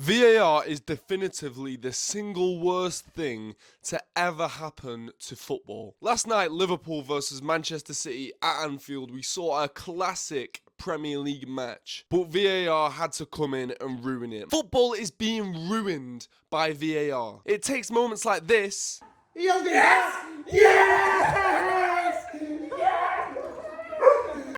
VAR is definitively the single worst thing to ever happen to football. Last night, Liverpool versus Manchester City at Anfield, we saw a classic Premier League match, but VAR had to come in and ruin it. Football is being ruined by VAR. It takes moments like this. Yes! Yes!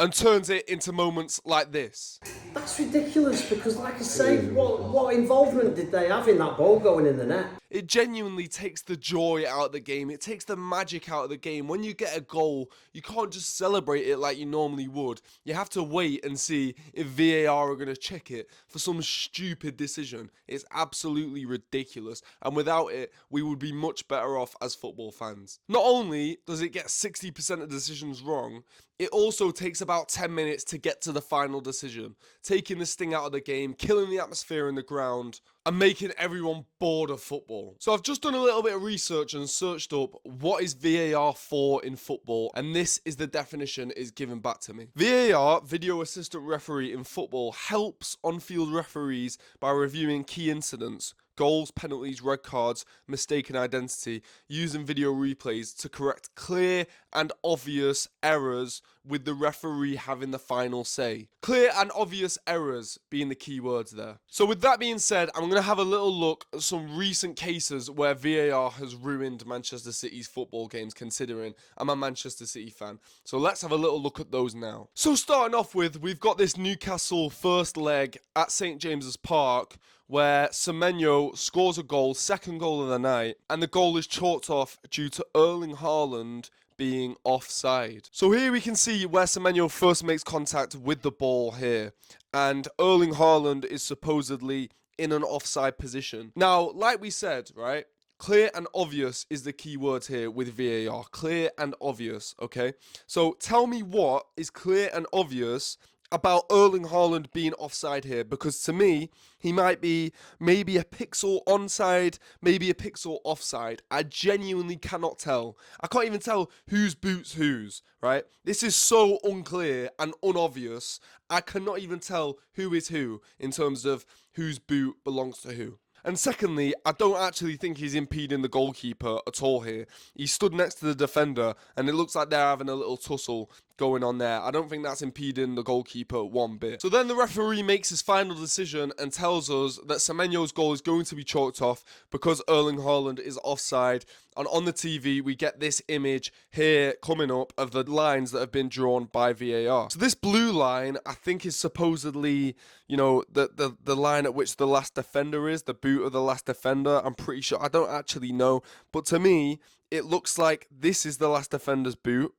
And turns it into moments like this. That's ridiculous because, like I say, what involvement did they have in that ball going in the net? It genuinely takes the joy out of the game. It takes the magic out of the game. When you get a goal, you can't just celebrate it like you normally would. You have to wait and see if VAR are going to check it for some stupid decision. It's absolutely ridiculous. And without it, we would be much better off as football fans. Not only does it get 60% of decisions wrong, it also takes about 10 minutes to get to the final decision, taking the sting out of the game, killing the atmosphere in the ground, and making everyone bored of football. So I've just done a little bit of research and searched up what is VAR for in football, and this is the definition is given back to me. VAR, video assistant referee in football, helps on-field referees by reviewing key incidents, goals, penalties, red cards, mistaken identity, using video replays to correct clear and obvious errors with the referee having the final say. Clear and obvious errors being the key words there. So with that being said, I'm going to have a little look at some recent cases where VAR has ruined Manchester City's football games, considering I'm a Manchester City fan. So let's have a little look at those now. So starting off with, we've got this Newcastle first leg at St. James's Park, where Semeno scores a goal, second goal of the night, and the goal is chalked off due to Erling Haaland being offside. So here we can see where Semeno first makes contact with the ball here, and Erling Haaland is supposedly in an offside position. Now, like we said, right, clear and obvious is the key word here with VAR. Clear and obvious, okay? So tell me what is clear and obvious about Erling Haaland being offside here, because to me, he might be maybe a pixel onside, maybe a pixel offside. I genuinely cannot tell. I can't even tell whose boots whose, right? This is so unclear and unobvious. I cannot even tell who is who in terms of whose boot belongs to who. And secondly, I don't actually think he's impeding the goalkeeper at all here. He stood next to the defender, and it looks like they're having a little tussle going on there. I don't think that's impeding the goalkeeper one bit. So then the referee makes his final decision and tells us that Semeno's goal is going to be chalked off because Erling Haaland is offside. And on the TV, we get this image here coming up of the lines that have been drawn by VAR. So this blue line, I think, is supposedly, you know, the line at which the last defender is, the boot of the last defender. I'm pretty sure. I don't actually know. But to me, it looks like this is the last defender's boot.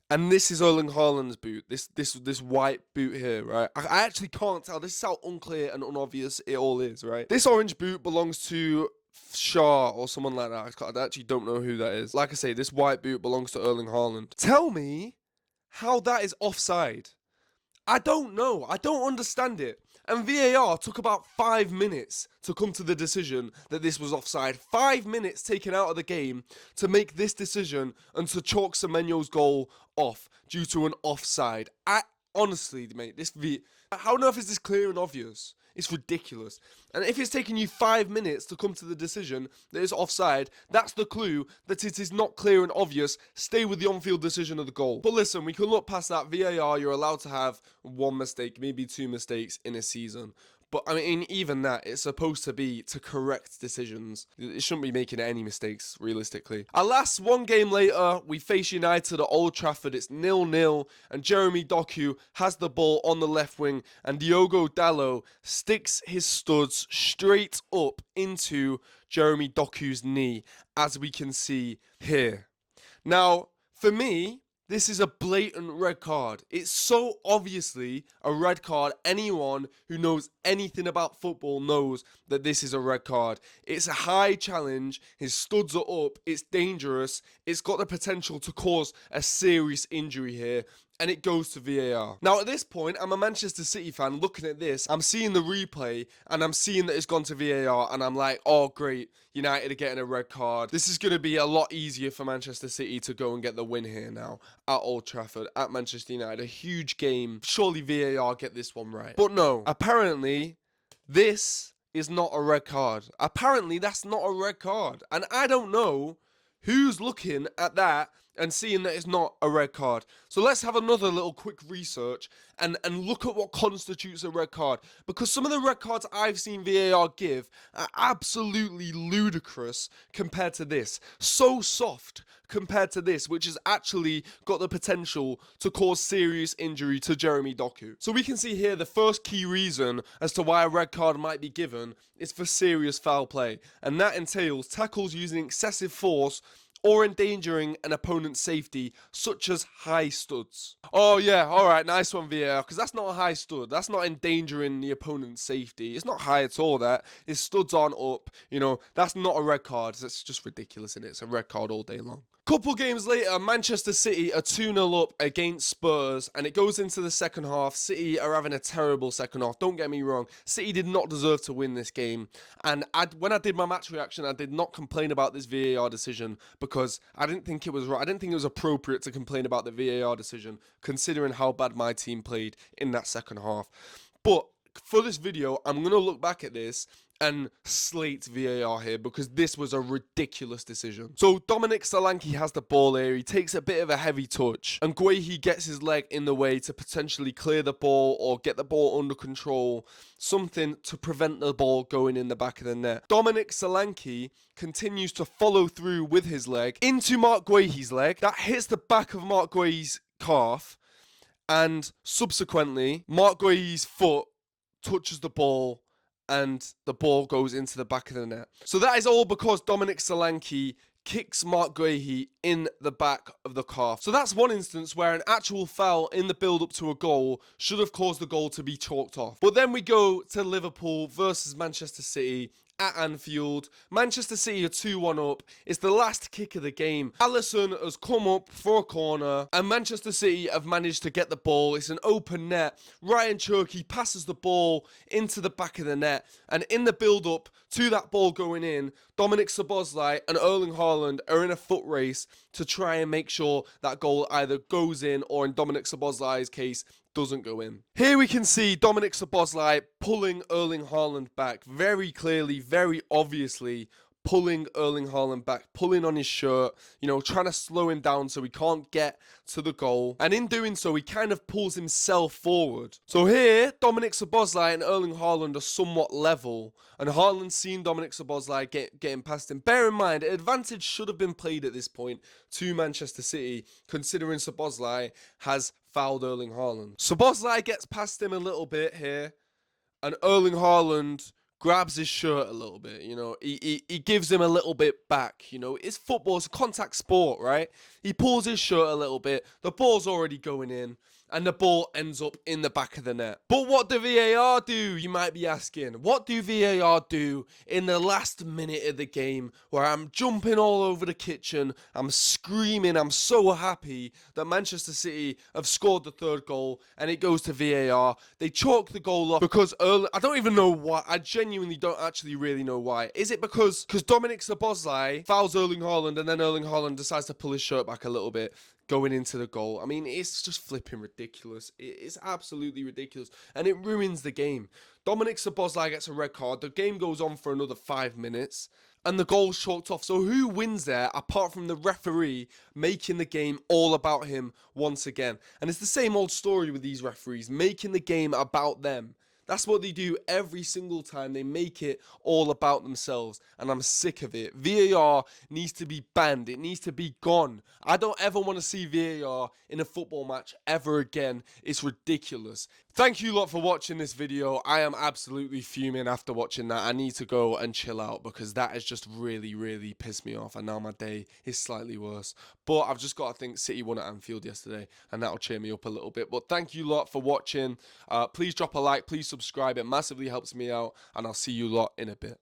And this is Erling Haaland's boot, this white boot here, right? I actually can't tell. This is how unclear and unobvious it all is, right? This orange boot belongs to Shaw or someone like that. I actually don't know who that is. Like I say, this white boot belongs to Erling Haaland. Tell me how that is offside. I don't know. I don't understand it. And VAR took about 5 minutes to come to the decision that this was offside. 5 minutes taken out of the game to make this decision and to chalk Semeno's goal off due to an offside. Honestly, mate, how on earth is this clear and obvious? It's ridiculous. And if it's taking you 5 minutes to come to the decision that it's offside, that's the clue that it is not clear and obvious. Stay with the on-field decision of the goal. But listen, we can look past that. VAR, you're allowed to have one mistake, maybe two mistakes in a season. But, I mean, even that, it's supposed to be to correct decisions. It shouldn't be making any mistakes, realistically. Alas, one game later, we face United at Old Trafford. It's 0-0, and Jeremy Doku has the ball on the left wing, and Diogo Dalot sticks his studs straight up into Jeremy Doku's knee, as we can see here. Now, for me, this is a blatant red card. It's so obviously a red card. Anyone who knows anything about football knows that this is a red card. It's a high challenge. His studs are up. It's dangerous. It's got the potential to cause a serious injury here. And it goes to VAR. Now, at this point, I'm a Manchester City fan looking at this. I'm seeing the replay, and I'm seeing that it's gone to VAR, and I'm like, oh, great. United are getting a red card. This is going to be a lot easier for Manchester City to go and get the win here now at Old Trafford, at Manchester United. A huge game. Surely VAR get this one right. But no, apparently, this is not a red card. Apparently, that's not a red card. And I don't know who's looking at that and seeing that it's not a red card. So let's have another little quick research and look at what constitutes a red card. Because some of the red cards I've seen VAR give are absolutely ludicrous compared to this. So soft compared to this, which has actually got the potential to cause serious injury to Jeremy Doku. So we can see here the first key reason as to why a red card might be given is for serious foul play. And that entails tackles using excessive force or endangering an opponent's safety, such as high studs. Oh yeah, alright, nice one VAR, because that's not a high stud. That's not endangering the opponent's safety. It's not high at all, that. His studs aren't up, you know, that's not a red card. That's just ridiculous, isn't it? It's a red card all day long. Couple games later, Manchester City are 2-0 up against Spurs, and it goes into the second half. City are having a terrible second half. Don't get me wrong. City did not deserve to win this game. And when I did my match reaction, I did not complain about this VAR decision because I didn't think it was right. I didn't think it was appropriate to complain about the VAR decision, considering how bad my team played in that second half. But for this video, I'm going to look back at this and slate VAR here because this was a ridiculous decision. So Dominic Solanke has the ball here. He takes a bit of a heavy touch and Guehi gets his leg in the way to potentially clear the ball or get the ball under control, something to prevent the ball going in the back of the net. Dominic Solanke continues to follow through with his leg into Mark Guehi's leg. That hits the back of Mark Guehi's calf, and subsequently Mark Guehi's foot touches the ball and the ball goes into the back of the net. So that is all because Dominic Solanke kicks Mark Guehi in the back of the calf. So that's one instance where an actual foul in the build-up to a goal should have caused the goal to be chalked off. But then we go to Liverpool versus Manchester City at Anfield. Manchester City are 2-1 up. It's the last kick of the game. Alisson has come up for a corner and Manchester City have managed to get the ball. It's an open net. Ryan Cherky passes the ball into the back of the net, and in the build-up to that ball going in, Dominic Szoboszlai and Erling Haaland are in a foot race to try and make sure that goal either goes in or, in Dominic Szoboszlai's case, doesn't go in. Here we can see Dominic Szoboszlai pulling Erling Haaland back very clearly, very obviously pulling Erling Haaland back, pulling on his shirt, you know, trying to slow him down so he can't get to the goal. And in doing so, he kind of pulls himself forward. So here, Dominic Szoboszlai and Erling Haaland are somewhat level, and Haaland's seen Dominic Szoboszlai getting past him. Bear in mind, an advantage should have been played at this point to Manchester City, considering Szoboszlai has fouled Erling Haaland. Szoboszlai gets past him a little bit here, and Erling Haaland grabs his shirt a little bit, you know, he gives him a little bit back, you know, it's football, it's a contact sport, right? He pulls his shirt a little bit, the ball's already going in, and the ball ends up in the back of the net. But what do VAR do, you might be asking? What do VAR do in the last minute of the game where I'm jumping all over the kitchen, I'm screaming, I'm so happy that Manchester City have scored the third goal, and it goes to VAR. They chalk the goal off because I don't even know why. I genuinely don't actually really know why. Is it because Dominic Szoboszlai fouls Erling Haaland and then Erling Haaland decides to pull his shirt back a little bit going into the goal? I mean, it's just flipping ridiculous. It's absolutely ridiculous, and it ruins the game. Dominic Szoboszlai gets a red card. The game goes on for another 5 minutes, and the goal's chalked off. So who wins there apart from the referee making the game all about him once again? And it's the same old story with these referees, making the game about them. That's what they do every single time. They make it all about themselves, and I'm sick of it. VAR needs to be banned. It needs to be gone. I don't ever want to see VAR in a football match ever again. It's ridiculous. Thank you lot for watching this video. I am absolutely fuming after watching that. I need to go and chill out because that has just really, really pissed me off, and now my day is slightly worse. But I've just got to think City won at Anfield yesterday, and that'll cheer me up a little bit. But thank you lot for watching. Please drop a like, please subscribe. It massively helps me out, and I'll see you lot in a bit.